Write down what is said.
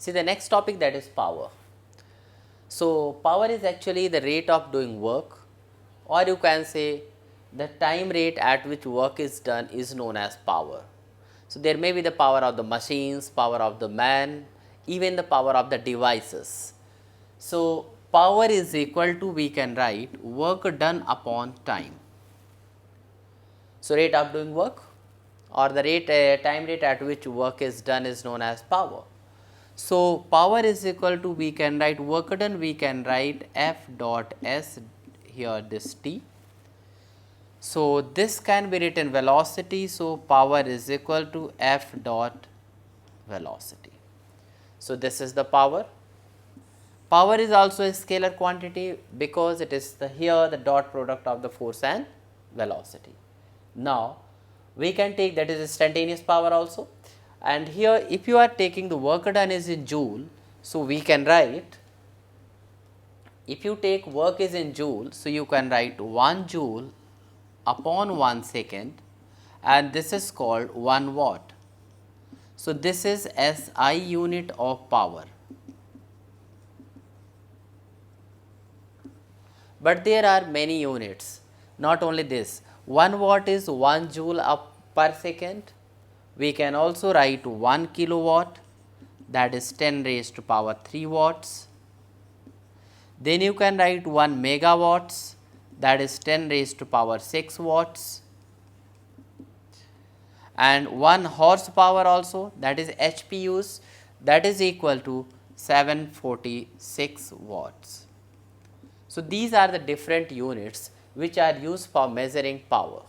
See the next topic, that is power. So, power is actually the rate of doing work, or you can say the time rate at which work is done is known as power. So, there may be the power of the machines, power of the man, even the power of the devices. So, power is equal to, we can write, work done upon time. So, rate of doing work or the time rate at which work is done is known as power. So, power is equal to, we can write work done, we can write F dot S, here this T. So, this can be written velocity. So, power is equal to F dot velocity. So, this is the power. Power is also a scalar quantity because it is here the dot product of the force and velocity. Now, we can take that is instantaneous power also, and here if you are taking the work done is in joule. So, we can write, if you take work is in joule, so you can write 1 joule upon 1 second, and this is called 1 watt. So, this is SI unit of power. But there are many units, not only this, 1 watt is 1 joule up per second. We can also write 1 kilowatt, that is 10 raised to power 3 watts. Then you can write 1 megawatts, that is 10 raised to power 6 watts, and 1 horsepower also, that is HPUs, that is equal to 746 watts. So, these are the different units which are used for measuring power.